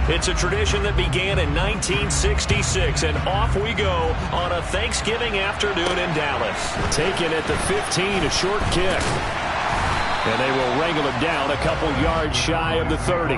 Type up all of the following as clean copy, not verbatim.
It's a tradition that began in 1966, and off we go on a Thanksgiving afternoon in Dallas. Taken at the 15, a short kick. And they will wrangle it down a couple yards shy of the 30.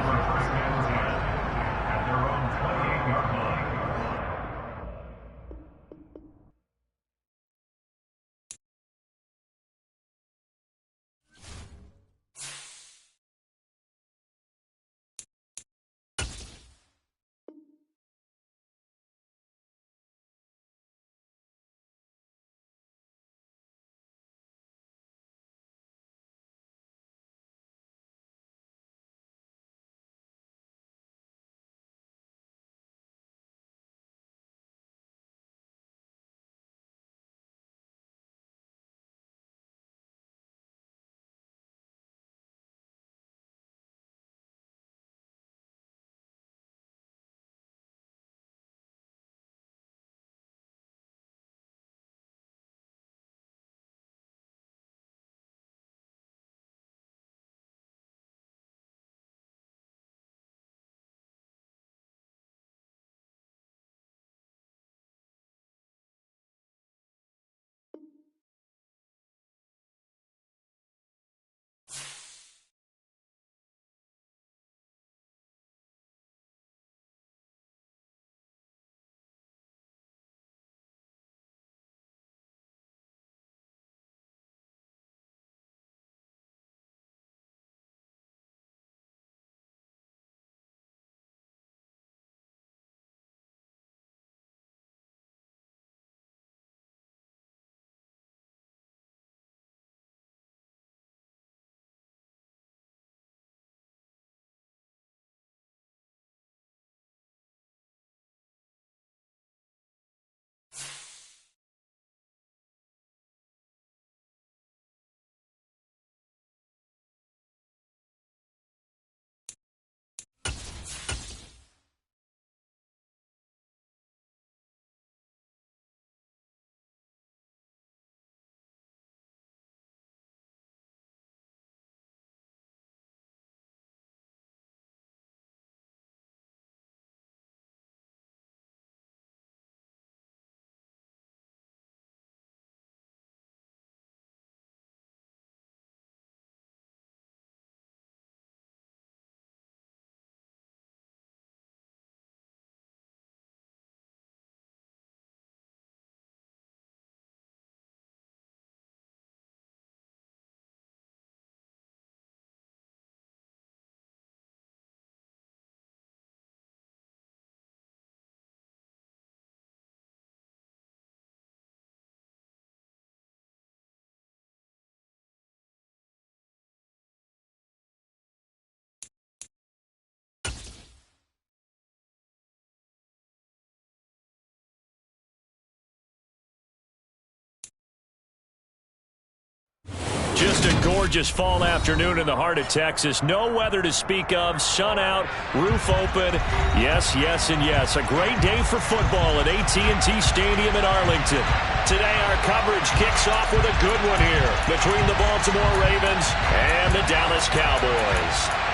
Just a gorgeous fall afternoon in the heart of Texas. No weather to speak of. Sun out, roof open. Yes, yes, and yes. A great day for football at AT&T Stadium in Arlington. Today our coverage kicks off with a good one here between the Baltimore Ravens and the Dallas Cowboys.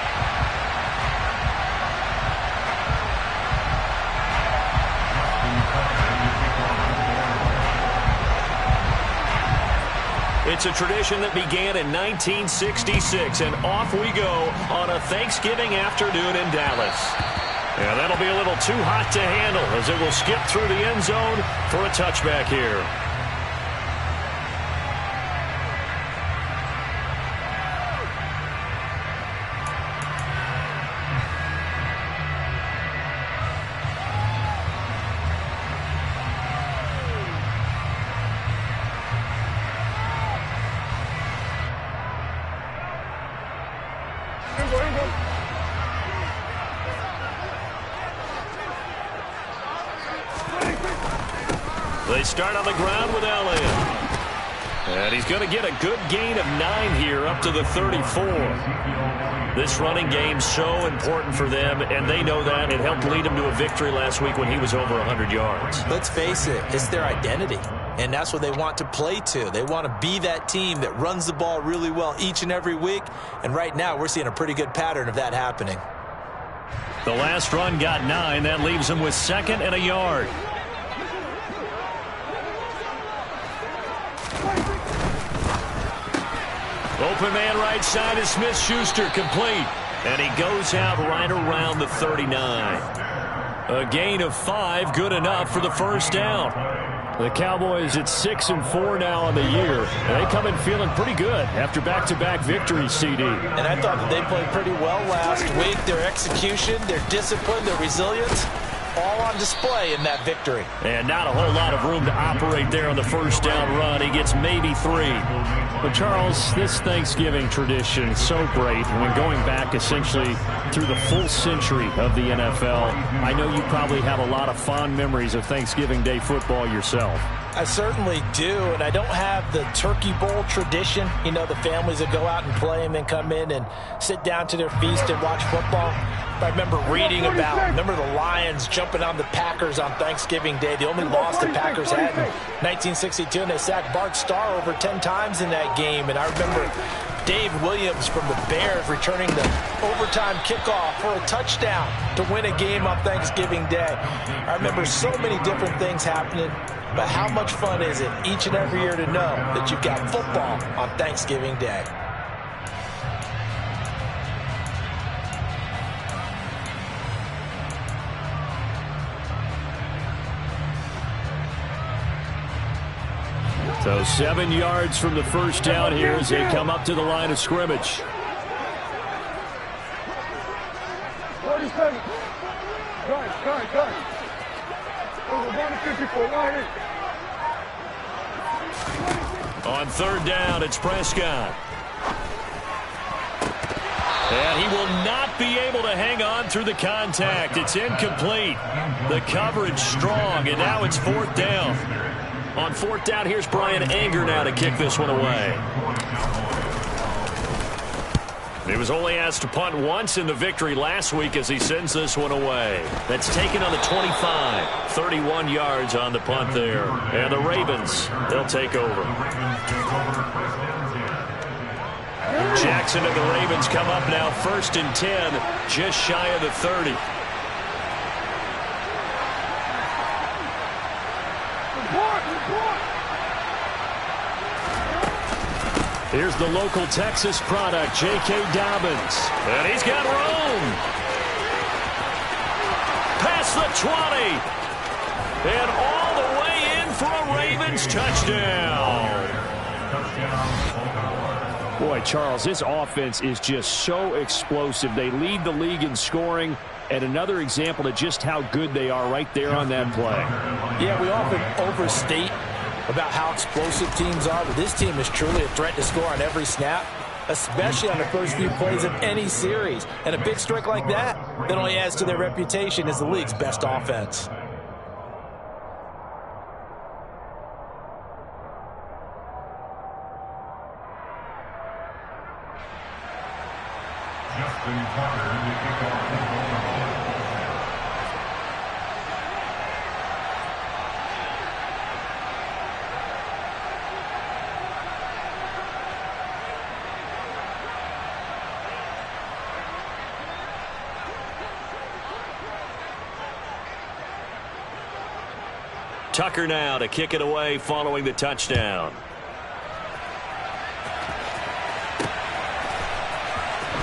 It's a tradition that began in 1966, and off we go on a Thanksgiving afternoon in Dallas. And that'll be a little too hot to handle as it will skip through the end zone for a touchback here. They start on the ground with Elliott. And he's going to get a good gain of 9 here up to the 34. This running game's so important for them, and they know that. It helped lead him to a victory last week when he was over 100 yards. Let's face it, it's their identity, and that's what they want to play to. They want to be that team that runs the ball really well each and every week, and right now we're seeing a pretty good pattern of that happening. The last run got 9. That leaves him with 2nd and a yard. Open man right side is Smith-Schuster, complete. And he goes out right around the 39. A gain of 5, good enough for the first down. The Cowboys at 6-4 now on the year. They come in feeling pretty good after back-to-back victories, CD. And I thought that they played pretty well last week. Their execution, their discipline, their resilience, all on display in that victory. And not a whole lot of room to operate there on the first down run. He gets maybe 3. But, Charles, this Thanksgiving tradition is so great. When going back essentially through the full century of the NFL, I know you probably have a lot of fond memories of Thanksgiving Day football yourself. I certainly do, and I don't have the Turkey Bowl tradition. You know, the families that go out and play and then come in and sit down to their feast and watch football. But I remember reading remember the Lions jumping on the Packers on Thanksgiving Day. The only loss the Packers had in 1962, and they sacked Bart Starr over 10 times in that game. And I remember Dave Williams from the Bears returning the overtime kickoff for a touchdown to win a game on Thanksgiving Day. I remember so many different things happening. But how much fun is it each and every year to know that you've got football on Thanksgiving Day? So 7 yards from the first down here as they come up to the line of scrimmage. 47. Guys. Over 154 line. On third down, it's Prescott. And he will not be able to hang on through the contact. It's incomplete. The coverage strong, and now it's 4th down. On 4th down, here's Brian Anger now to kick this one away. He was only asked to punt once in the victory last week as he sends this one away. That's taken on the 25. 31 yards on the punt there. And the Ravens, they'll take over. Jackson and the Ravens come up now 1st and 10, just shy of the 30. Here's the local Texas product, J.K. Dobbins. And he's got room. Past the 20. And all the way in for a Ravens touchdown. Boy, Charles, this offense is just so explosive. They lead the league in scoring. And another example of just how good they are right there on that play. Yeah, we often overstate about how explosive teams are, but this team is truly a threat to score on every snap, especially on the first few plays of any series. And a big strike like that only adds to their reputation as the league's best offense. Justin Tucker to kick off the ball. Tucker now to kick it away following the touchdown.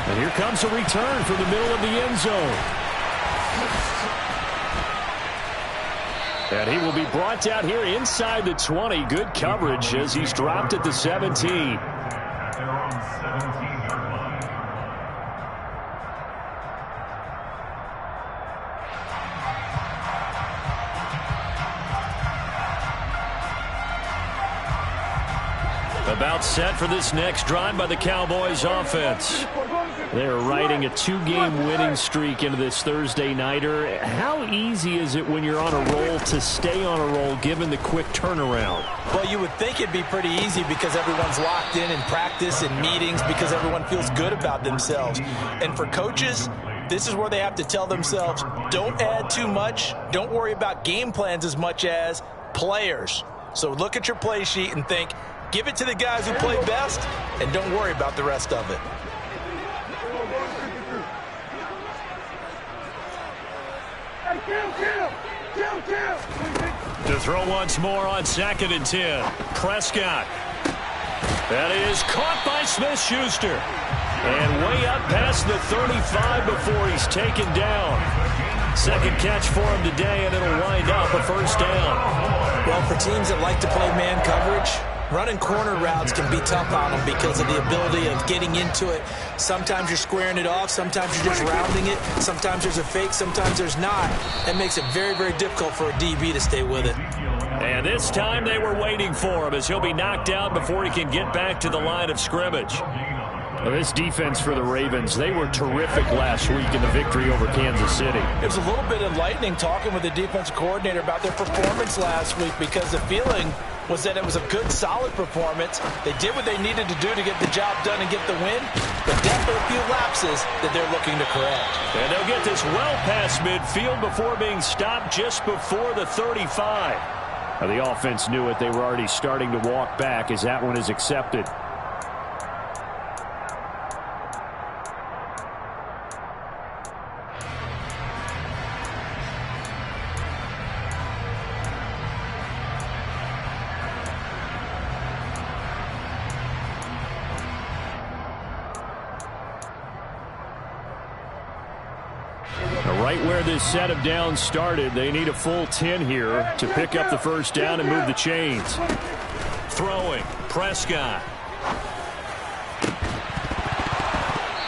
And here comes a return from the middle of the end zone. And he will be brought down here inside the 20. Good coverage as he's dropped at the 17. About set for this next drive by the Cowboys offense. They're riding a 2-game winning streak into this Thursday nighter. How easy is it when you're on a roll to stay on a roll given the quick turnaround? Well, you would think it'd be pretty easy because everyone's locked in practice and meetings because everyone feels good about themselves. And for coaches, this is where they have to tell themselves, don't add too much. Don't worry about game plans as much as players. So look at your play sheet and think, give it to the guys who play best, and don't worry about the rest of it. To throw once more on 2nd and 10. Prescott. That is caught by Smith-Schuster. And way up past the 35 before he's taken down. Second catch for him today, and it'll wind up a first down. Well, for teams that like to play man coverage, running corner routes can be tough on them because of the ability of getting into it. Sometimes you're squaring it off. Sometimes you're just rounding it. Sometimes there's a fake. Sometimes there's not. That makes it very, very difficult for a DB to stay with it. And this time they were waiting for him as he'll be knocked down before he can get back to the line of scrimmage. Well, this defense for the Ravens, they were terrific last week in the victory over Kansas City. It was a little bit enlightening talking with the defensive coordinator about their performance last week because the feeling was that it was a good, solid performance. They did what they needed to do to get the job done and get the win, but definitely a few lapses that they're looking to correct. And they'll get this well past midfield before being stopped just before the 35. Now, the offense knew it. They were already starting to walk back as that one is accepted. Right where this set of downs started, they need a full 10 here to pick up the first down and move the chains. Throwing, Prescott.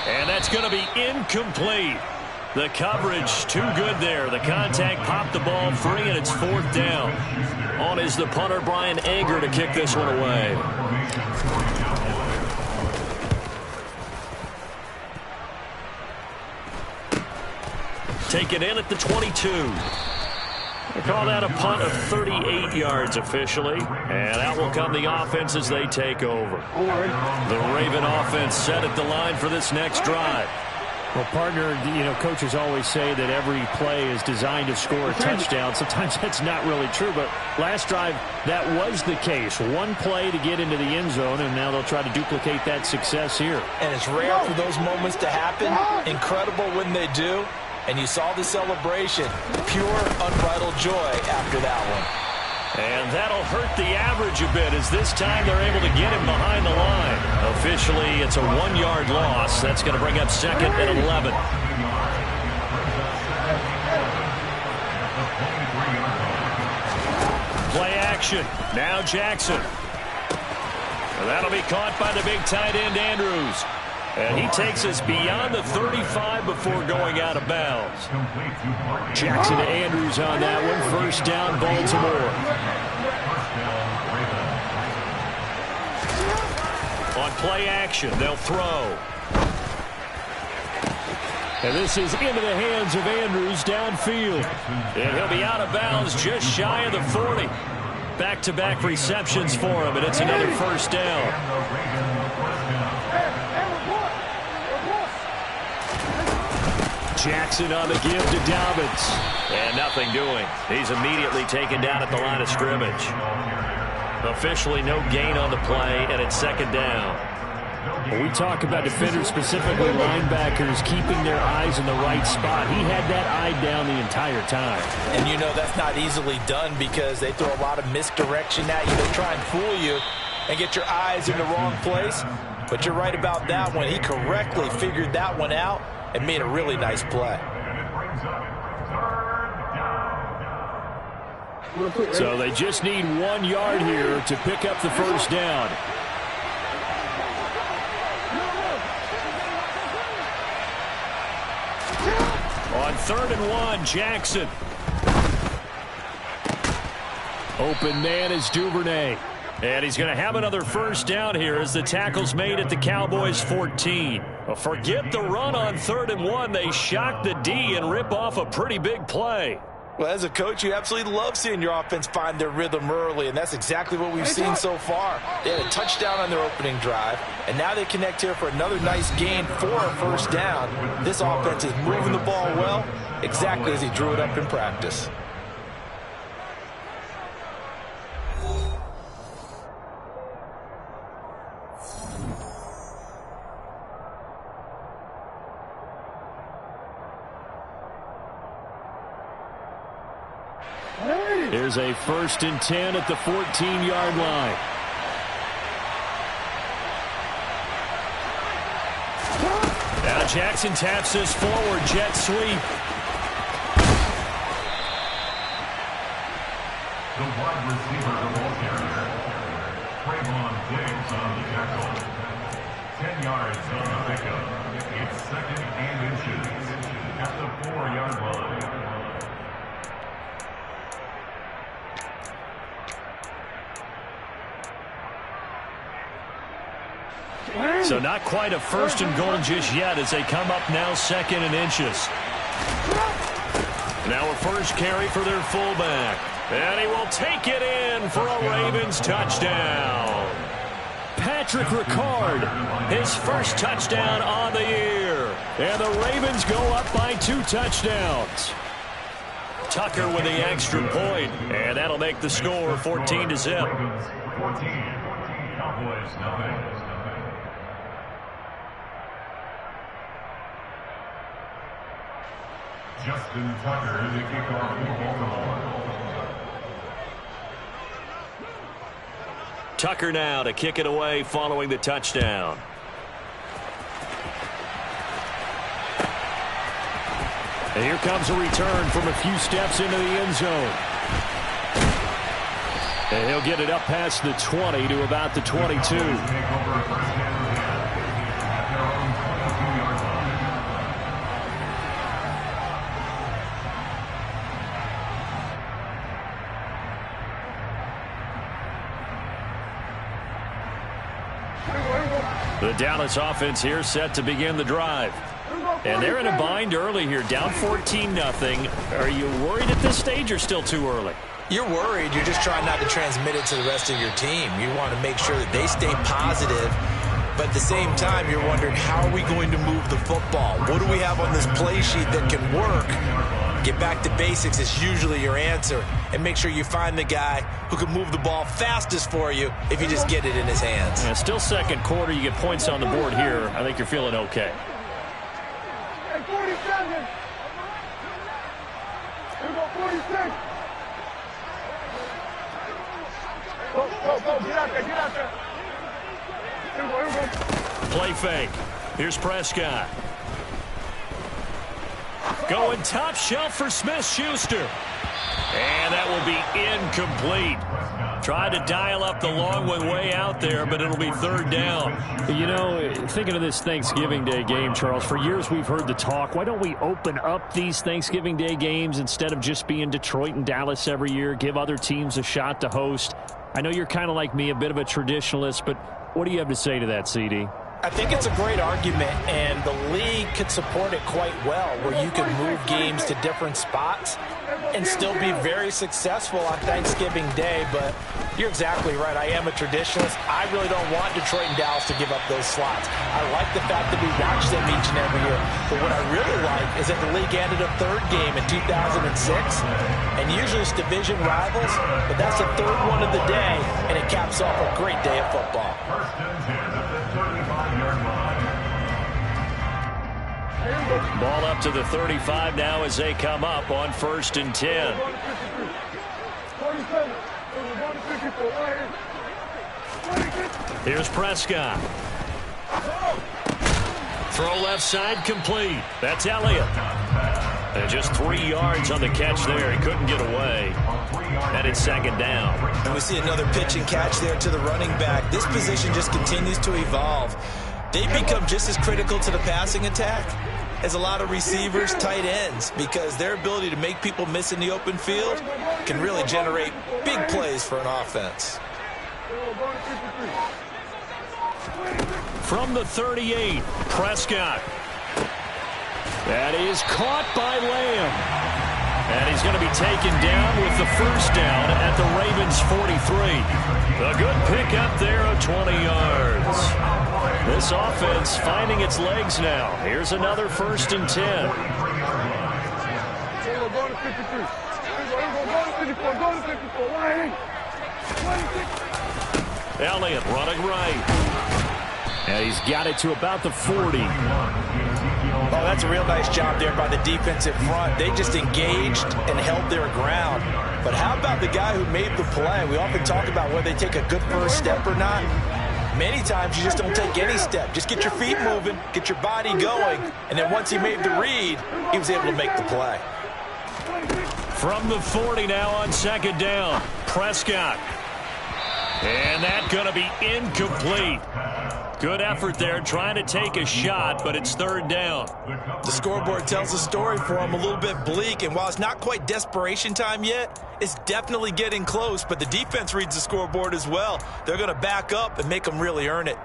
And that's going to be incomplete. The coverage too good there. The contact popped the ball free, and it's 4th down. On is the punter, Brian Anger, to kick this one away. Taken in at the 22. They call that a punt of 38 yards officially. And out will come the offense as they take over. The Raven offense set at the line for this next drive. Well, partner, coaches always say that every play is designed to score a touchdown. Sometimes that's not really true, but last drive, that was the case. One play to get into the end zone, and now they'll try to duplicate that success here. And it's rare for those moments to happen. Incredible when they do. And you saw the celebration. Pure, unbridled joy after that one. And that'll hurt the average a bit as this time they're able to get him behind the line. Officially, it's a 1-yard loss. That's going to bring up 2nd and 11. Play action. Now Jackson. And that'll be caught by the big tight end, Andrews. And he takes us beyond the 35 before going out of bounds. Jackson to Andrews on that one. First down, Baltimore. On play action, they'll throw. And this is into the hands of Andrews downfield. And he'll be out of bounds just shy of the 40. Back-to-back receptions for him, and it's another first down. Jackson on the give to Dobbins. And nothing doing. He's immediately taken down at the line of scrimmage. Officially no gain on the play, and it's 2nd down. When we talk about defenders, specifically linebackers, keeping their eyes in the right spot, he had that eye down the entire time. And you know that's not easily done because they throw a lot of misdirection at you. They try and fool you and get your eyes in the wrong place. But you're right about that one. He correctly figured that one out and made a really nice play. So they just need 1 yard here to pick up the first down. On 3rd and 1, Jackson. Open man is Duvernay. And he's going to have another first down here as the tackle's made at the Cowboys' 14. Well, forget the run on 3rd and 1. They shock the D and rip off a pretty big play. Well, as a coach, you absolutely love seeing your offense find their rhythm early, and that's exactly what we've seen so far. They had a touchdown on their opening drive, and now they connect here for another nice gain for a first down. This offense is moving the ball well, exactly as he drew it up in practice. Here's a 1st and 10 at the 14-yard line. Now Jackson taps this forward, jet sweep. The wide receiver, the ball carrier, Trayvon Diggs on the tackle. 10 yards on the pickup. It's 2nd and inches at the 4-yard line. So not quite a 1st and goal just yet as they come up now 2nd and inches. Now a first carry for their fullback. And he will take it in for a Ravens touchdown. Patrick Ricard, his first touchdown on the year. And the Ravens go up by 2 touchdowns. Tucker with the extra point, and that'll make the score 14-0. 14. Cowboys nothing. Justin Tucker, the kickoff for Baltimore. Tucker now to kick it away following the touchdown. And here comes a return from a few steps into the end zone. And he'll get it up past the 20 to about the 22. The Dallas offense here set to begin the drive. And they're in a bind early here, down 14-0. Are you worried at this stage or still too early? You're worried. You're just trying not to transmit it to the rest of your team. You want to make sure that they stay positive. But at the same time, you're wondering, how are we going to move the football? What do we have on this play sheet that can work? Get back to basics is usually your answer. And make sure you find the guy who can move the ball fastest for you if you just get it in his hands. Yeah, still second quarter. You get points on the board here. I think you're feeling okay. Hey, 47. Here we go, 46. Go, get out there. Here we go. Play fake. Here's Prescott. Going top shelf for Smith-Schuster. And that will be incomplete. Tried to dial up the long one way out there, but it'll be 3rd down. You know, thinking of this Thanksgiving Day game, Charles, for years we've heard the talk, why don't we open up these Thanksgiving Day games instead of just being Detroit and Dallas every year, give other teams a shot to host? I know you're kind of like me, a bit of a traditionalist, but what do you have to say to that, CD? I think it's a great argument, and the league could support it quite well, where you can move games to different spots and still be very successful on Thanksgiving Day. But you're exactly right. I am a traditionalist. I really don't want Detroit and Dallas to give up those slots. I like the fact that we watch them each and every year. But what I really like is that the league added a 3rd game in 2006, and usually it's division rivals, but that's the 3rd one of the day, and it caps off a great day of football. 1st and 10 at the 35-yard line. Ball up to the 35 now as they come up on 1st and 10. 47. Here's Prescott. Throw left side complete. That's Elliott. And just 3 yards on the catch there. He couldn't get away. And it's 2nd down. And we see another pitch and catch there to the running back. This position just continues to evolve. They become just as critical to the passing attack as a lot of receivers, tight ends, because their ability to make people miss in the open field can really generate big plays for an offense. From the 38, Prescott. That is caught by Lamb. And he's going to be taken down with the 1st down at the Ravens 43. A good pickup there of 20 yards. This offense finding its legs now. Here's another 1st and 10. Elliott running right. And he's got it to about the 40. Oh, that's a real nice job there by the defensive front. They just engaged and held their ground. But how about the guy who made the play? We often talk about whether they take a good first step or not. Many times you just don't take any step. Just get your feet moving, get your body going, and then once he made the read, he was able to make the play. From the 40 now on second down, Prescott. And that's going to be incomplete. Good effort there trying to take a shot, but it's third down. The scoreboard tells a story for him, a little bit bleak, and while it's not quite desperation time yet, it's definitely getting close, but the defense reads the scoreboard as well. They're going to back up and make them really earn it.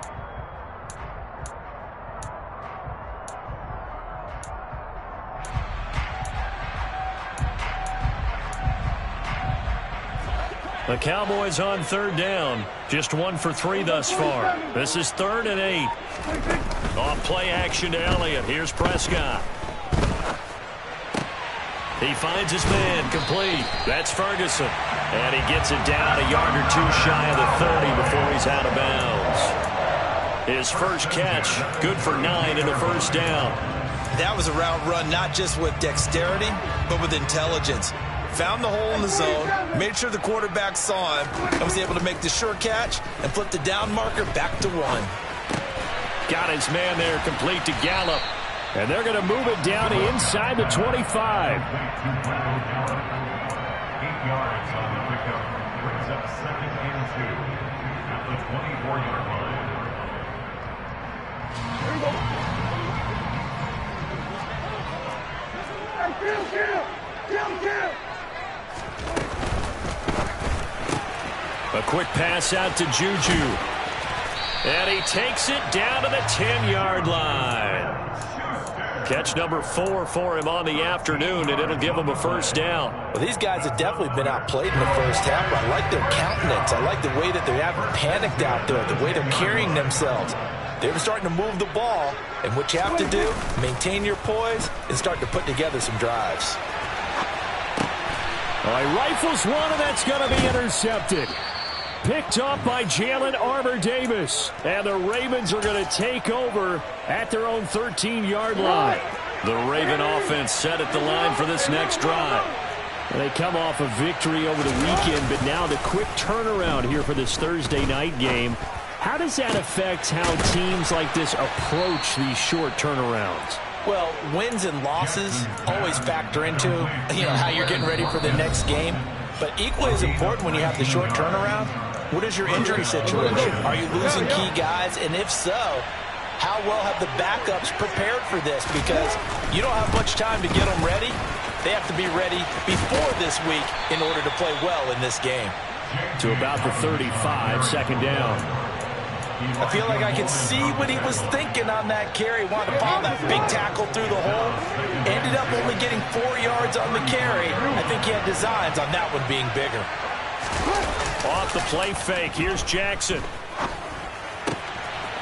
The Cowboys on third down. Just 1 for 3 thus far. This is 3rd and 8. Off play action to Elliott. Here's Prescott. He finds his man complete. That's Ferguson. And he gets it down a yard or two shy of the 30 before he's out of bounds. His first catch, good for 9 and a first down. That was a route run not just with dexterity, but with intelligence. Found the hole in the zone, made sure the quarterback saw him, and was able to make the sure catch and flip the down marker back to 1. Got his man there complete to Gallup. And they're going to move it down inside the 25. 8 yards on the pickup, brings up 2nd and 2 at the 24-yard line. A quick pass out to Juju. And he takes it down to the 10-yard line. Catch number 4 for him on the afternoon, and it'll give him a first down. Well, these guys have definitely been outplayed in the first half. I like their countenance. I like the way that they haven't panicked out there, the way they're carrying themselves. They're starting to move the ball, and what you have to do, maintain your poise and start to put together some drives. All right, rifles one, and that's going to be intercepted. Picked up by Jalen Armour-Davis. And the Ravens are going to take over at their own 13-yard line. The Raven offense set at the line for this next drive. And they come off a victory over the weekend, but now the quick turnaround here for this Thursday night game. How does that affect how teams like this approach these short turnarounds? Well, wins and losses always factor into, how you're getting ready for the next game. But equally as important when you have the short turnaround, what is your injury situation? Are you losing key guys? And if so, how well have the backups prepared for this? Because you don't have much time to get them ready. They have to be ready before this week in order to play well in this game. To about the 35, second down. I feel like I can see what he was thinking on that carry. Wanted to follow that big tackle through the hole. Ended up only getting 4 yards on the carry. I think he had designs on that one being bigger. Off the play fake. Here's Jackson.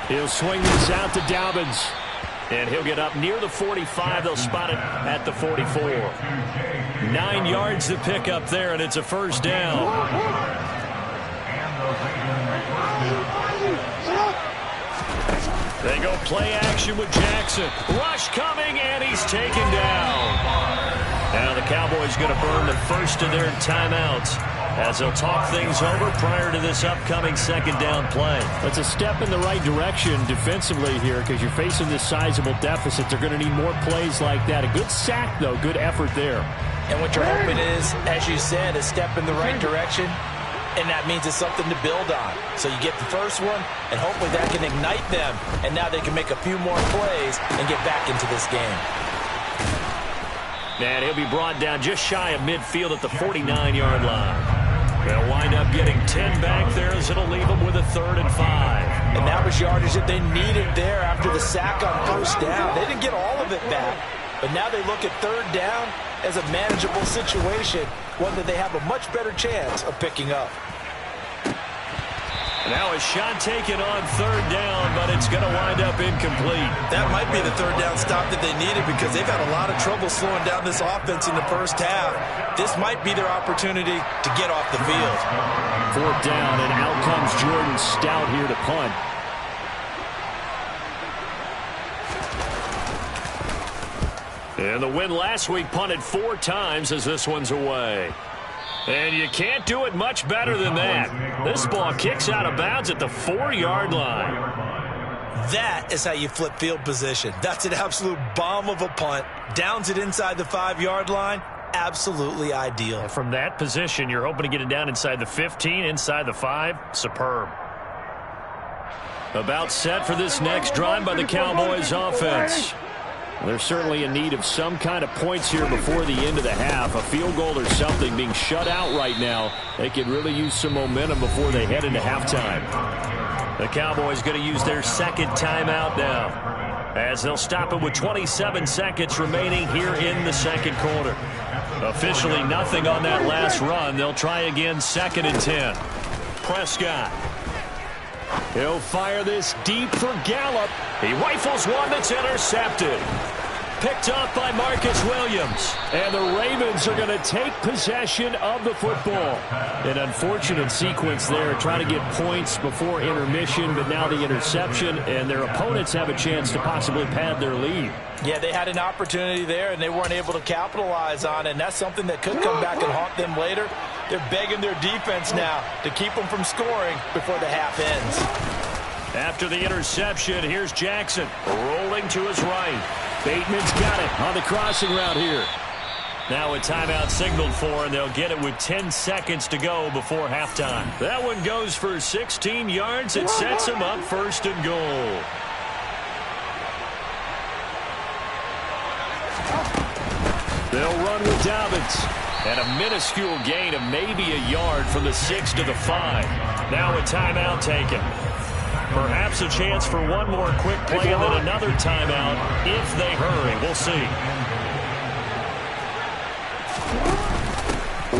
He'll swing this out to Dobbins. And he'll get up near the 45. They'll spot it at the 44. 9 yards to pick up there, and it's a first down. They go play action with Jackson. Rush coming, and he's taken down. Now the Cowboys going to burn the first of their timeouts as they'll talk things over prior to this upcoming second down play. That's a step in the right direction defensively here because you're facing this sizable deficit. They're going to need more plays like that. A good sack, though. Good effort there. And what you're hoping is, as you said, a step in the right direction, and that means it's something to build on. So you get the first one, and hopefully that can ignite them, and now they can make a few more plays and get back into this game. And he'll be brought down just shy of midfield at the 49-yard line. They'll wind up getting 10 back there as it'll leave them with a 3rd and 5. And that was yardage that they needed there after the sack on first down. They didn't get all of it back, but now they look at 3rd down as a manageable situation, one that they have a much better chance of picking up. Now a shot taken on 3rd down, but it's going to wind up incomplete. That might be the 3rd down stop that they needed because they've had a lot of trouble slowing down this offense in the first half. This might be their opportunity to get off the field. 4th down, and out comes Jordan Stout here to punt. And the win last week punted 4 times as this one's away. And you can't do it much better than that. This ball kicks out of bounds at the 4-yard line. That is how you flip field position. That's an absolute bomb of a punt. Downs it inside the 5-yard line. Absolutely ideal. And from that position, you're hoping to get it down inside the 15, inside the 5. Superb. About set for this next drive by the Cowboys offense. They're certainly in need of some kind of points here before the end of the half. A field goal or something. Being shut out right now, they could really use some momentum before they head into halftime. The Cowboys going to use their second timeout now, as they'll stop it with 27 seconds remaining here in the second quarter. Officially nothing on that last run. They'll try again, 2nd and 10. Prescott. He'll fire this deep for Gallup. He rifles one that's intercepted. Picked off by Marcus Williams. And the Ravens are going to take possession of the football. An unfortunate sequence there, trying to get points before intermission, but now the interception, and their opponents have a chance to possibly pad their lead. Yeah, they had an opportunity there, and they weren't able to capitalize on it, and that's something that could come back and haunt them later. They're begging their defense now to keep them from scoring before the half ends. After the interception, here's Jackson rolling to his right. Bateman's got it on the crossing route here. Now a timeout signaled for, and they'll get it with 10 seconds to go before halftime. That one goes for 16 yards. It sets them up 1st and goal. They'll run with Dobbins. And a minuscule gain of maybe a yard from the 6 to the 5. Now a timeout taken. Perhaps a chance for one more quick play and then another timeout if they hurry. We'll see.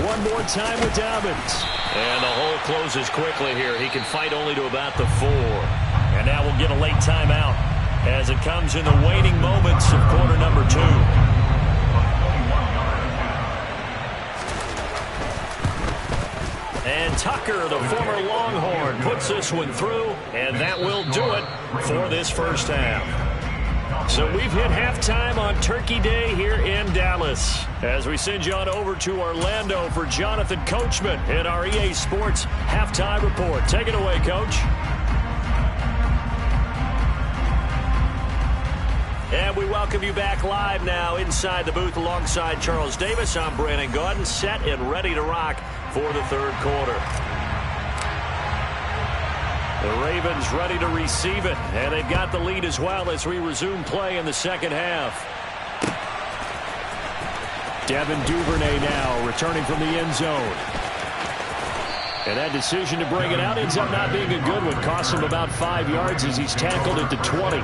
One more time with Dobbins. And the hole closes quickly here. He can fight only to about the 4. And now we'll get a late timeout as it comes in the waning moments of quarter number 2. And Tucker, the former Longhorn, puts this one through, and that will do it for this first half. So we've hit halftime on Turkey Day here in Dallas. As we send you on over to Orlando for Jonathan Coachman in our EA Sports Halftime Report. Take it away, Coach. And we welcome you back live now inside the booth alongside Charles Davis. I'm Brandon Gaudin, set and ready to rock for the third quarter. The Ravens ready to receive it, and they've got the lead as well as we resume play in the second half. Devin Duvernay now returning from the end zone. And that decision to bring it out ends up not being a good one. Costs him about 5 yards as he's tackled at the 20.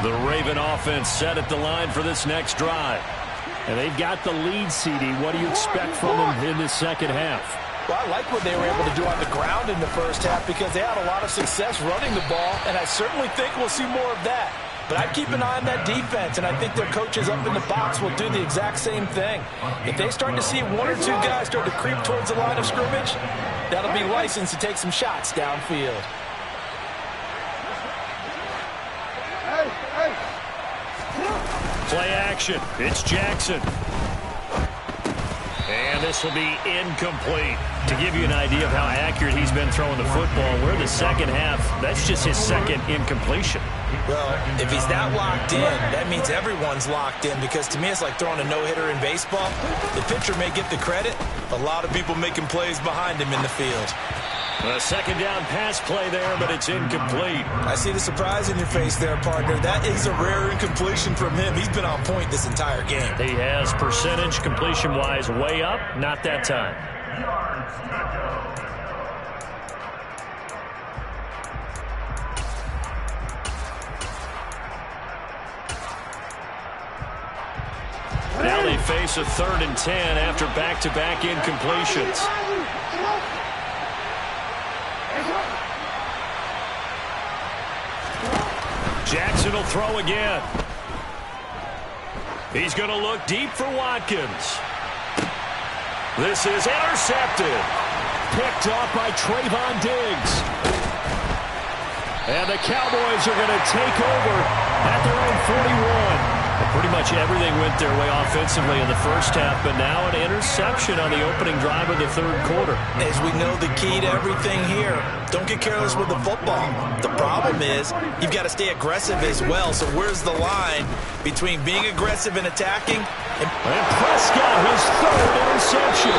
The Raven offense set at the line for this next drive. And they've got the lead, CD. What do you expect from them in this second half? Well, I like what they were able to do on the ground in the first half because they had a lot of success running the ball, and I certainly think we'll see more of that. But I'd keep an eye on that defense, and I think their coaches up in the box will do the exact same thing. If they start to see 1 or 2 guys start to creep towards the line of scrimmage, that'll be license to take some shots downfield. Play action. It's Jackson. And this will be incomplete. To give you an idea of how accurate he's been throwing the football, we're in the second half. That's just his second incompletion. Well, if he's that locked in, that means everyone's locked in, because to me it's like throwing a no-hitter in baseball. The pitcher may get the credit. A lot of people making plays behind him in the field. A second down pass play there, but it's incomplete. I see the surprise in your face there, partner. That is a rare incompletion from him. He's been on point this entire game. He has percentage completion-wise way up. Not that time. Now they face a 3rd and 10 after back-to-back incompletions. Jackson will throw again. He's going to look deep for Watkins. This is intercepted. Picked off by Trayvon Diggs. And the Cowboys are going to take over at their own 41. Well, pretty much everything went their way offensively in the first half, but now an interception on the opening drive of the third quarter. As we know, the key to everything here, don't get careless with the football. The problem is you've got to stay aggressive as well. So where's the line between being aggressive and attacking? And Prescott, his third interception.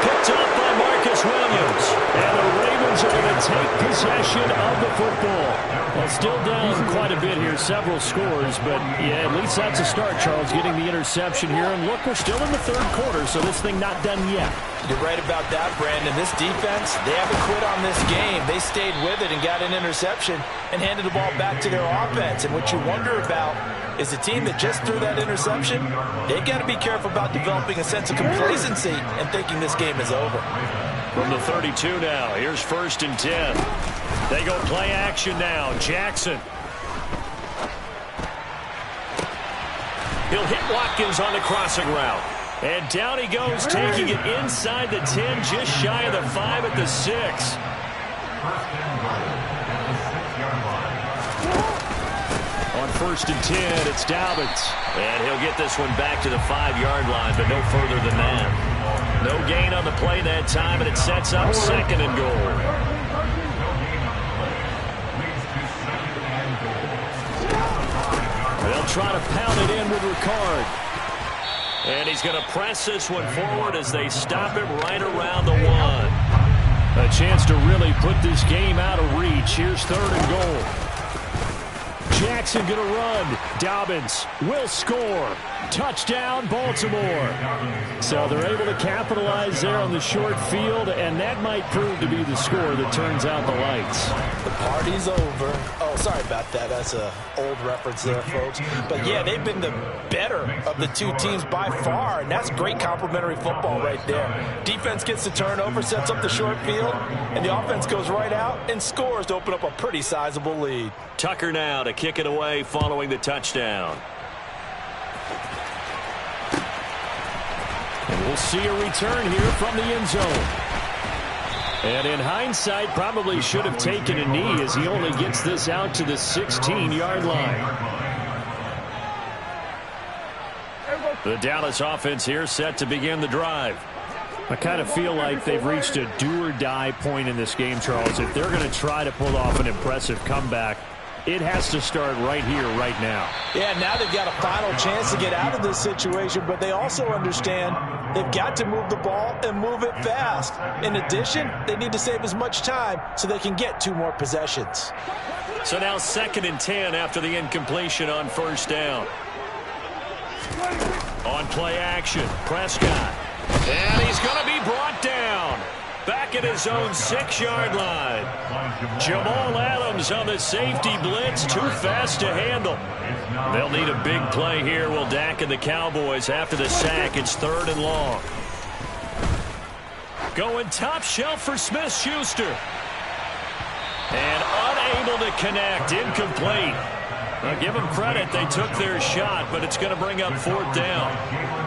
Picked up by Marcus Williams. And the Ravens are going to take possession of the football. Well, still down quite a bit here, several scores, but yeah, at least that's a start, Charles, getting the interception here. And look, we're still in the third quarter, so this thing not done yet. You're right about that, Brandon. This defense, they haven't quit on this game. They stayed with it and got an interception and handed the ball back to their offense. And what you wonder about is the team that just threw that interception, they've got to be careful about developing a sense of complacency and thinking this game is over. From the 32 now, here's 1st and 10. They go play action now. Jackson. He'll hit Watkins on the crossing route. And down he goes, taking it inside the 10, just shy of the 5 at the 6. On 1st and 10, it's Dobbins. And he'll get this one back to the 5-yard line, but no further than that. No gain on the play that time, and it sets up 2nd and goal. They'll try to pound it in with Ricard. And he's going to press this one forward as they stop him right around the 1. A chance to really put this game out of reach. Here's 3rd and goal. Jackson going to run. Dobbins will score. Touchdown, Baltimore. So they're able to capitalize there on the short field, and that might prove to be the score that turns out the lights. The party's over. Oh, sorry about that. That's an old reference there, folks. But, yeah, they've been the better of the two teams by far, and that's great complimentary football right there. Defense gets the turnover, sets up the short field, and the offense goes right out and scores to open up a pretty sizable lead. Tucker now to kick it away following the touchdown. And we'll see a return here from the end zone. And in hindsight, probably should have taken a knee as he only gets this out to the 16-yard line. The Dallas offense here set to begin the drive. I kind of feel like they've reached a do-or-die point in this game, Charles. If they're going to try to pull off an impressive comeback, it has to start right here, right now. Yeah, now they've got a final chance to get out of this situation, but they also understand they've got to move the ball and move it fast. In addition, they need to save as much time so they can get 2 more possessions. So now 2nd and 10 after the incompletion on 1st down. On play action, Prescott. And he's going to be brought down. Back at his own 6-yard line. Jamal Adams on the safety blitz. Too fast to handle. They'll need a big play here, will Dak and the Cowboys after the sack. It's 3rd and long. Going top shelf for Smith-Schuster. And unable to connect. Incomplete. Now, give them credit. They took their shot, but it's going to bring up 4th down.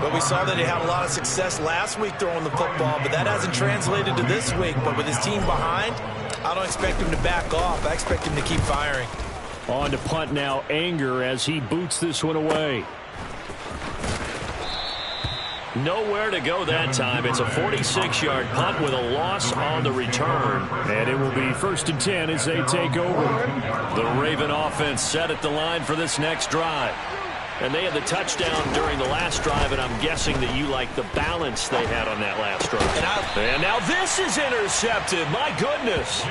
But we saw that he had a lot of success last week throwing the football, but that hasn't translated to this week. But with his team behind, I don't expect him to back off. I expect him to keep firing. On to punt now, Anger, as he boots this one away. Nowhere to go that time. It's a 46-yard punt with a loss on the return. And it will be 1st and 10 as they take over. The Raven offense set at the line for this next drive. And they had the touchdown during the last drive, and I'm guessing that you like the balance they had on that last drive. And now this is intercepted. My goodness.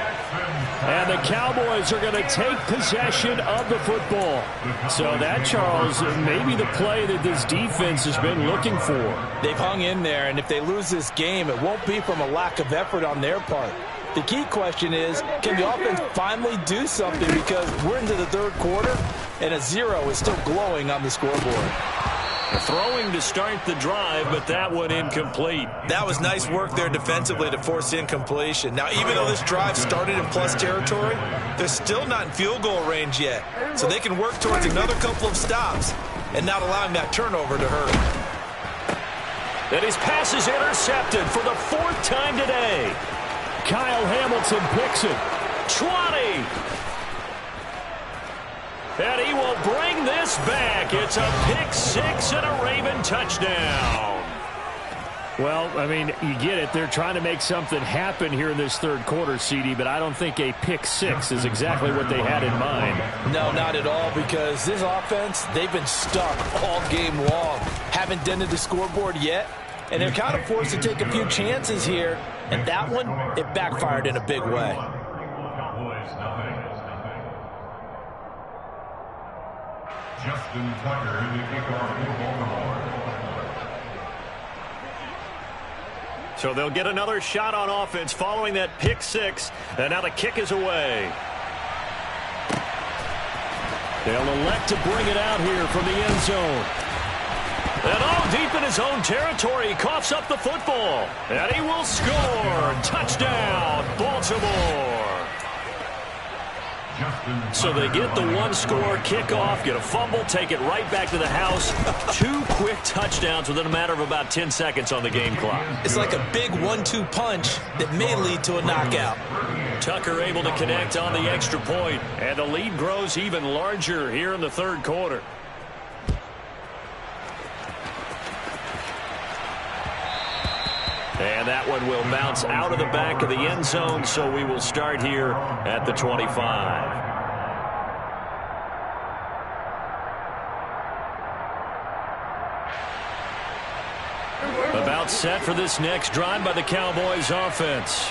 And the Cowboys are going to take possession of the football. So that, Charles, may be the play that this defense has been looking for. They've hung in there, and if they lose this game, it won't be from a lack of effort on their part. The key question is, can the offense finally do something, because we're into the 3rd quarter, and a 0 is still glowing on the scoreboard. Throwing to start the drive, but that one incomplete. That was nice work there defensively to force incompletion. Now, even though this drive started in plus territory, they're still not in field goal range yet. So they can work towards another couple of stops and not allowing that turnover to hurt. And his pass is intercepted for the 4th time today. Kyle Hamilton picks it. 20. And he will bring this back. It's a pick six and a Raven touchdown. Well, I mean, you get it. They're trying to make something happen here in this third quarter, CD, but I don't think a pick six is exactly what they had in mind. No, not at all, because this offense, they've been stuck all game long. Haven't dented the scoreboard yet, and they're kind of forced to take a few chances here, and that one, it backfired in a big way. Justin Tucker in the kickoff for Baltimore. So they'll get another shot on offense following that pick six. And now the kick is away. They'll elect to bring it out here from the end zone. And deep in his own territory, he coughs up the football. And he will score. Touchdown, Baltimore. So they get the one-score kickoff, get a fumble, take it right back to the house. 2 quick touchdowns within a matter of about 10 seconds on the game clock. It's like a big 1-2 punch that may lead to a knockout. Tucker able to connect on the extra point, and the lead grows even larger here in the third quarter. And that one will bounce out of the back of the end zone, so we will start here at the 25. About set for this next drive by the Cowboys offense.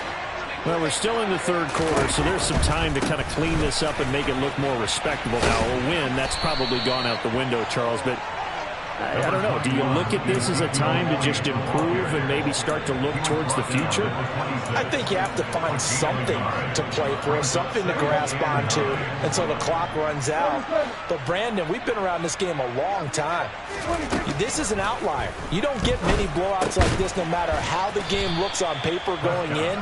Well, we're still in the third quarter, so there's some time to kind of clean this up and make it look more respectable. Now, a win, that's probably gone out the window, Charles, but I don't know. Do you look at this as a time to just improve and maybe start to look towards the future? I think you have to find something to play for, something to grasp onto until the clock runs out. But, Brandon, we've been around this game a long time. This is an outlier. You don't get many blowouts like this no matter how the game looks on paper going in.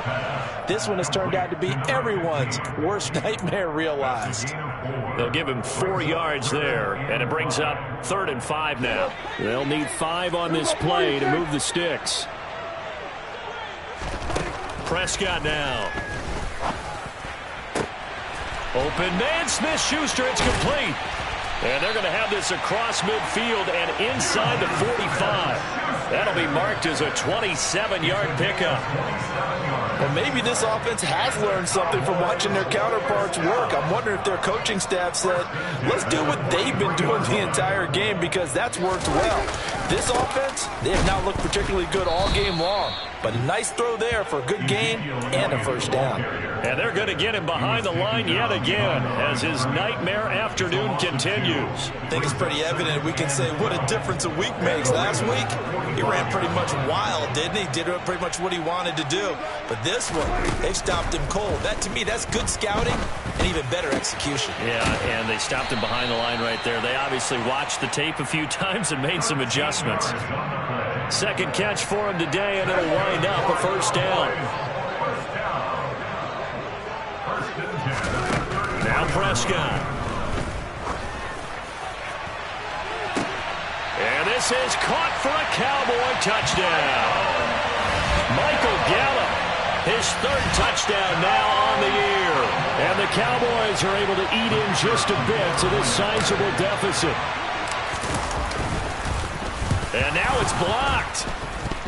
This one has turned out to be everyone's worst nightmare realized. They'll give him 4 yards there, and it brings up 3rd and 5 now. They'll need 5 on this play to move the sticks. Prescott now. Open man, Smith-Schuster, it's complete. And they're going to have this across midfield and inside the 45. That'll be marked as a 27-yard pickup. Well, maybe this offense has learned something from watching their counterparts work. I'm wondering if their coaching staff said, let's do what they've been doing the entire game, because that's worked well. This offense, they have not looked particularly good all game long. But a nice throw there for a good gain and a first down. And they're going to get him behind the line yet again as his nightmare afternoon continues. I think it's pretty evident we can say what a difference a week makes. Last week, he ran pretty much wild, didn't he? Did pretty much what he wanted to do. But this one, they stopped him cold. That, to me, that's good scouting and even better execution. Yeah, and they stopped him behind the line right there. They obviously watched the tape a few times and made some adjustments. Second catch for him today, and it'll wind up a first down. Now Prescott. And this is caught for a Cowboy touchdown. Michael Gallup, his 3rd touchdown now on the year. And the Cowboys are able to eat in just a bit to this sizable deficit. And now it's blocked.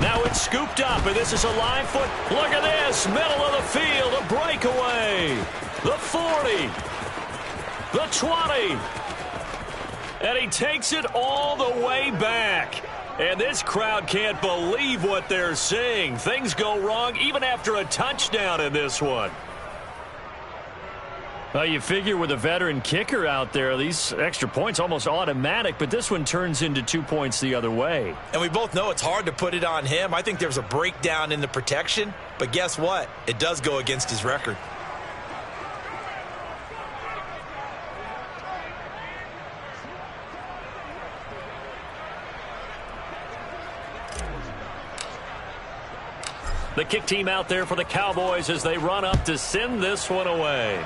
Now it's scooped up, and this is a live foot. Look at this, middle of the field, a breakaway. The 40, the 20. And he takes it all the way back. And this crowd can't believe what they're seeing. Things go wrong even after a touchdown in this one. Well, you figure with a veteran kicker out there, these extra points almost automatic, but this one turns into 2 points the other way. And we both know it's hard to put it on him. I think there's a breakdown in the protection, but guess what? It does go against his record. The kick team out there for the Cowboys as they run up to send this one away.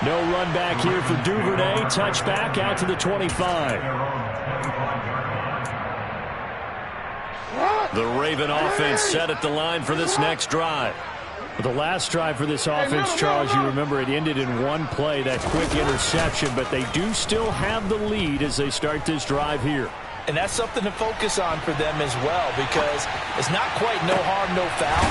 No run back here for Duvernay. Touchback out to the 25. The Raven offense set at the line for this next drive. The last drive for this offense, Charles, you remember it ended in one play, that quick interception, but they do still have the lead as they start this drive here. And that's something to focus on for them as well, because it's not quite no harm, no foul.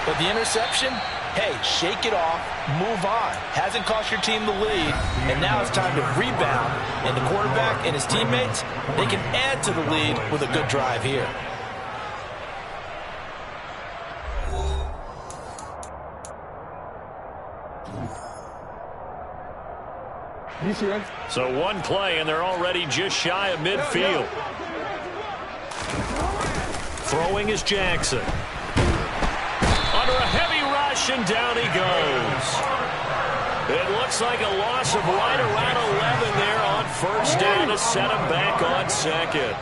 But the interception, hey, shake it off, move on. Hasn't cost your team the lead, and now it's time to rebound. And the quarterback and his teammates, they can add to the lead with a good drive here. So one play, and they're already just shy of midfield. Throwing is Jackson. Under a heavy rush, and down he goes. It looks like a loss of right around 11 there on first down to set him back on second.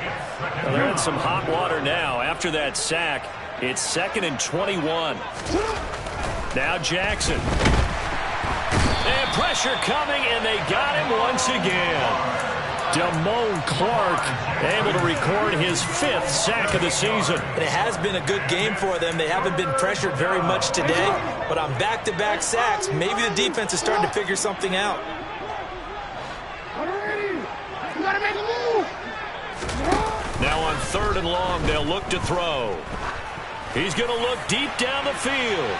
Well, they're in some hot water now. After that sack, it's 2nd and 21. Now Jackson. And pressure coming, and they got him once again. Damone Clark able to record his 5th sack of the season. And it has been a good game for them. They haven't been pressured very much today, but on back-to-back sacks, maybe the defense is starting to figure something out. Now on 3rd and long, they'll look to throw. He's going to look deep down the field.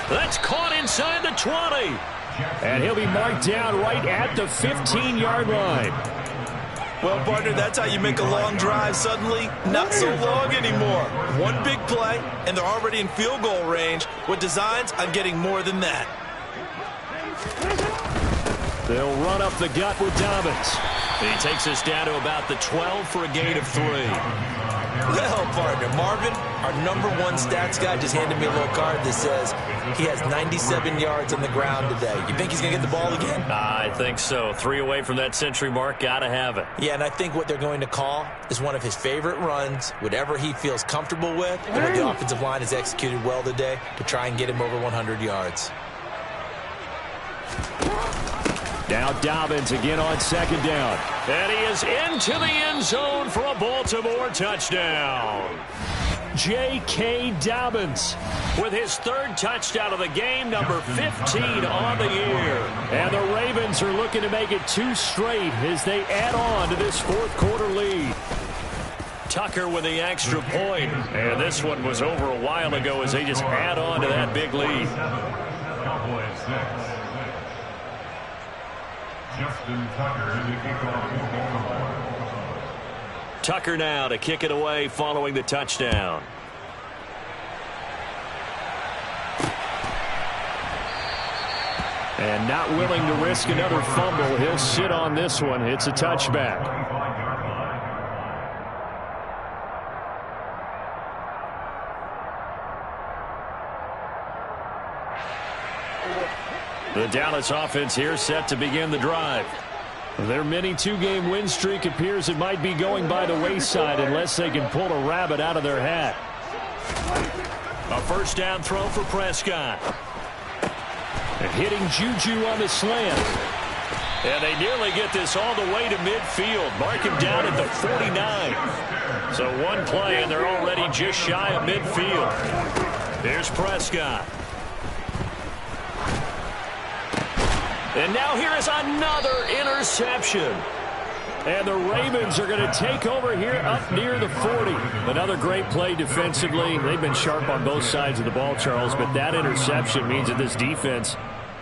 That's caught inside the 20. And he'll be marked down right at the 15-yard line. Well, partner, that's how you make a long drive suddenly not so long anymore. One big play, and they're already in field goal range with designs on getting more than that. They'll run up the gut with Dobbins. He takes us down to about the 12 for a gain of 3. Well, partner, Marvin, our #1 stats guy, just handed me a little card that says he has 97 yards on the ground today. You think he's going to get the ball again? I think so. 3 away from that century mark. Got to have it. Yeah, and I think what they're going to call is one of his favorite runs, whatever he feels comfortable with, and what the offensive line has executed well today to try and get him over 100 yards. Now Dobbins again on 2nd down. And he is into the end zone for a Baltimore touchdown. J.K. Dobbins with his 3rd touchdown of the game, number 15 on the year. And the Ravens are looking to make it 2 straight as they add on to this 4th quarter lead. Tucker with the extra point. And this one was over a while ago as they just add on to that big lead. Cowboys 6. Justin Tucker in the kickoff for Baltimore. Tucker now to kick it away following the touchdown. And not willing to risk another fumble. He'll sit on this one. It's a touchback. The Dallas offense here set to begin the drive. Their mini 2-game win streak appears it might be going by the wayside unless they can pull a rabbit out of their hat. A first down throw for Prescott. And hitting Juju on the slant. And they nearly get this all the way to midfield. Mark him down at the 49. So one play and they're already just shy of midfield. Here's Prescott. And now here is another interception. And the Ravens are going to take over here up near the 40. Another great play defensively. They've been sharp on both sides of the ball, Charles, but that interception means that this defense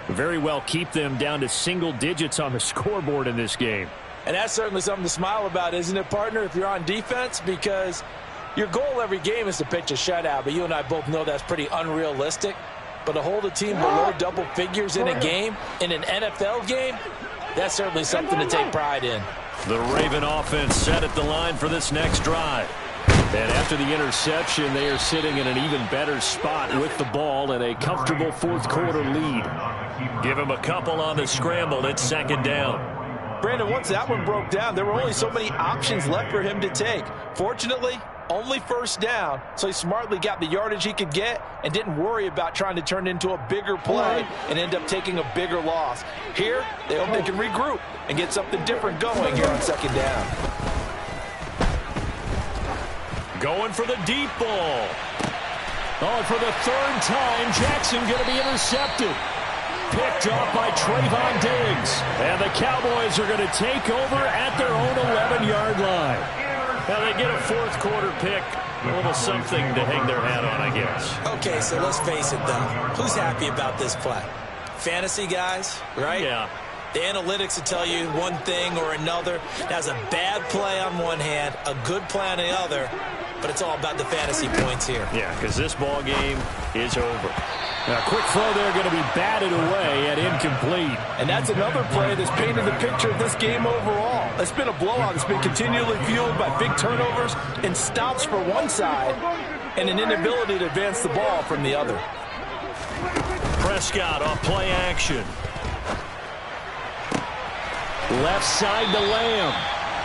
very well keep them down to single digits on the scoreboard in this game. And that's certainly something to smile about, isn't it, partner, if you're on defense? Because your goal every game is to pitch a shutout, but you and I both know that's pretty unrealistic. But to hold a team below double figures in a game, in an NFL game, that's certainly something to take pride in. The Raven offense set at the line for this next drive. And after the interception, they are sitting in an even better spot with the ball and a comfortable 4th quarter lead. Give him a couple on the scramble. It's 2nd down. Brandon, once that one broke down, there were only so many options left for him to take. Fortunately, only first down, so he smartly got the yardage he could get and didn't worry about trying to turn it into a bigger play and end up taking a bigger loss. Here, they hope they can regroup and get something different going here on 2nd down. Going for the deep ball. Oh, and for the third time, Jackson going to be intercepted. Picked off by Trayvon Diggs. And the Cowboys are going to take over at their own 11-yard line. Now they get a fourth quarter pick. A little something to hang their hat on, I guess. Okay, so let's face it, though. Who's happy about this play? Fantasy guys, right? Yeah. The analytics will tell you one thing or another. That's a bad play on one hand, a good play on the other, but it's all about the fantasy points here. Yeah, because this ball game is over. Now, quick throw there going to be batted away and incomplete. And that's another play that's painted the picture of this game overall. It's been a blowout. It's been continually fueled by big turnovers and stops for one side and an inability to advance the ball from the other. Prescott off play action. Left side to Lamb.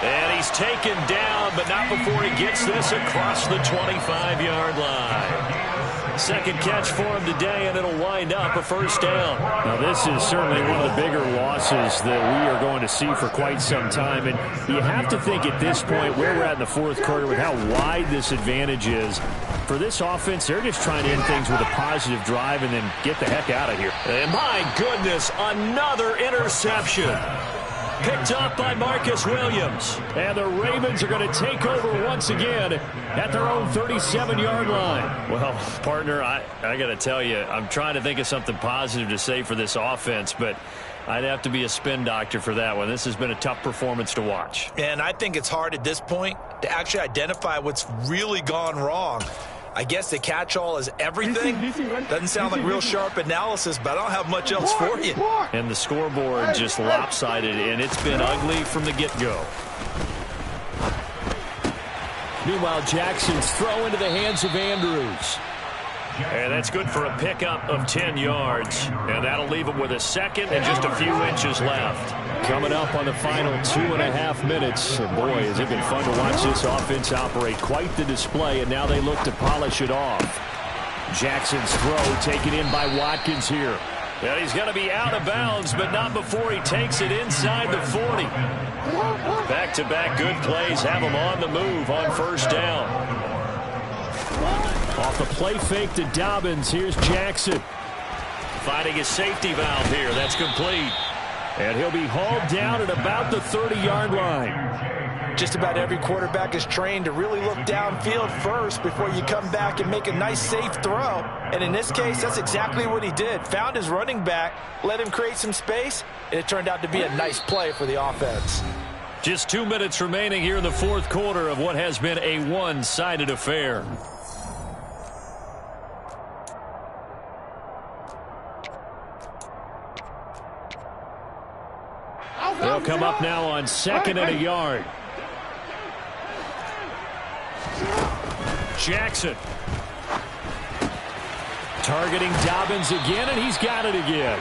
And he's taken down, but not before he gets this across the 25-yard line. Second catch for him today, and it'll wind up a first down. Now, this is certainly one of the bigger losses that we are going to see for quite some time. And you have to think at this point where we're at in the fourth quarter with how wide this advantage is. For this offense, they're just trying to end things with a positive drive and then get the heck out of here. And my goodness, another interception. Picked up by Marcus Williams. And the Ravens are going to take over once again at their own 37-yard line. Well, partner, I got to tell you, I'm trying to think of something positive to say for this offense, but I'd have to be a spin doctor for that one. This has been a tough performance to watch. And I think it's hard at this point to actually identify what's really gone wrong. I guess the catch-all is everything. Doesn't sound like real sharp analysis, but I don't have much else for you. And the scoreboard just lopsided, and it's been ugly from the get-go. Meanwhile, Jackson's throw into the hands of Andrews. And that's good for a pickup of 10 yards. And that'll leave him with a second and just a few inches left. Coming up on the final 2.5 minutes. And boy, has it been fun to watch this offense operate. Quite the display, and now they look to polish it off. Jackson's throw taken in by Watkins here. And he's going to be out of bounds, but not before he takes it inside the 40. Back-to-back good plays have him on the move on first down. Off the play fake to Dobbins. Here's Jackson. Finding his safety valve here. That's complete. And he'll be hauled down at about the 30-yard line. Just about every quarterback is trained to really look downfield first before you come back and make a nice, safe throw. And in this case, that's exactly what he did. Found his running back, let him create some space, and it turned out to be a nice play for the offense. Just 2 minutes remaining here in the fourth quarter of what has been a one-sided affair. They'll come up now on second and a yard. Jackson. Targeting Dobbins again, and he's got it again.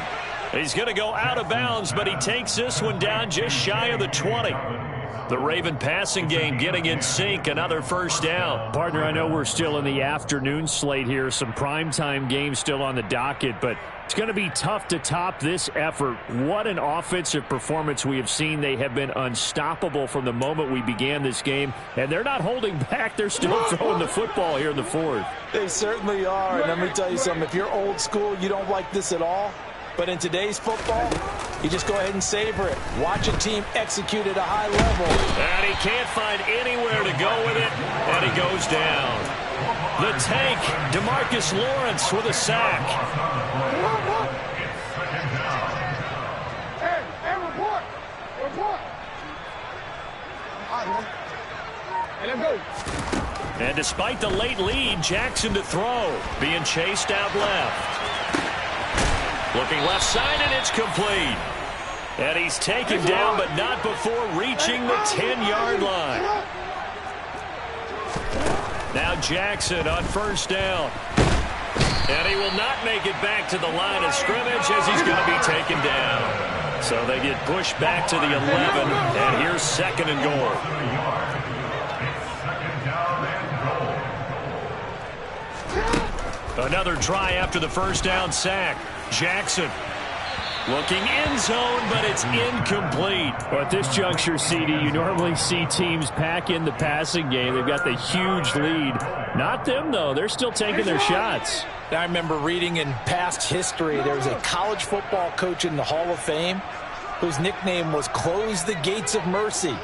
He's going to go out of bounds, but he takes this one down just shy of the 20. The Raven passing game getting in sync, another first down. Partner, I know we're still in the afternoon slate here, some primetime games still on the docket, but it's going to be tough to top this effort. What an offensive performance we have seen. They have been unstoppable from the moment we began this game, and they're not holding back. They're still throwing the football here in the fourth. They certainly are, and let me tell you something. If you're old school, you don't like this at all. But in today's football, you just go ahead and savor it. Watch a team execute at a high level. And he can't find anywhere to go with it, and he goes down. The tank, DeMarcus Lawrence with a sack. And despite the late lead, Jackson to throw. Being chased out left. Looking left side, and it's complete. And he's taken down, but not before reaching the 10-yard line. Now Jackson on first down. And he will not make it back to the line of scrimmage as he's going to be taken down. So they get pushed back to the 11, and here's second and goal. Another try after the first down sack. Jackson. Looking end zone, but it's incomplete. Well, at this juncture, CD, you normally see teams pack in the passing game. They've got the huge lead. Not them, though. They're still taking their shots. I remember reading in past history, there was a college football coach in the Hall of Fame whose nickname was Close the Gates of Mercy.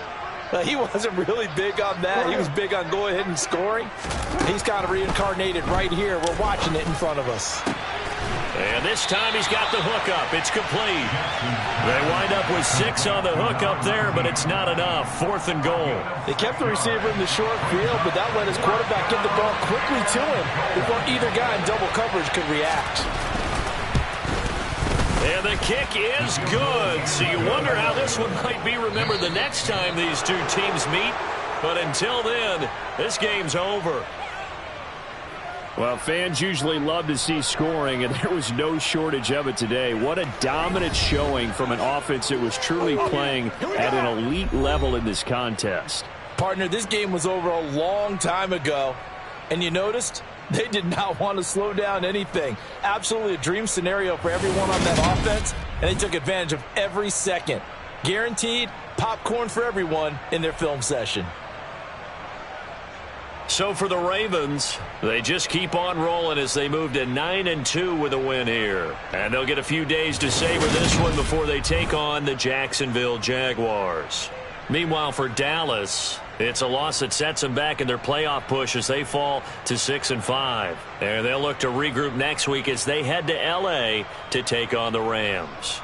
He wasn't really big on that. He was big on going ahead and scoring. He's kind of reincarnated right here. We're watching it in front of us. And this time he's got the hookup. It's complete. They wind up with 6 on the hookup there, but it's not enough. 4th and goal. They kept the receiver in the short field, but that let his quarterback get the ball quickly to him before either guy in double coverage could react. And the kick is good. So you wonder how this one might be remembered the next time these two teams meet. But until then, this game's over. Well, fans usually love to see scoring, and there was no shortage of it today. What a dominant showing from an offense that was truly playing at an elite level in this contest. Partner, this game was over a long time ago, and you noticed they did not want to slow down anything. Absolutely a dream scenario for everyone on that offense, and they took advantage of every second. Guaranteed popcorn for everyone in their film session. So for the Ravens, they just keep on rolling as they move to 9-2 with a win here. And they'll get a few days to savor this one before they take on the Jacksonville Jaguars. Meanwhile, for Dallas, it's a loss that sets them back in their playoff push as they fall to 6-5. And they'll look to regroup next week as they head to L.A. to take on the Rams.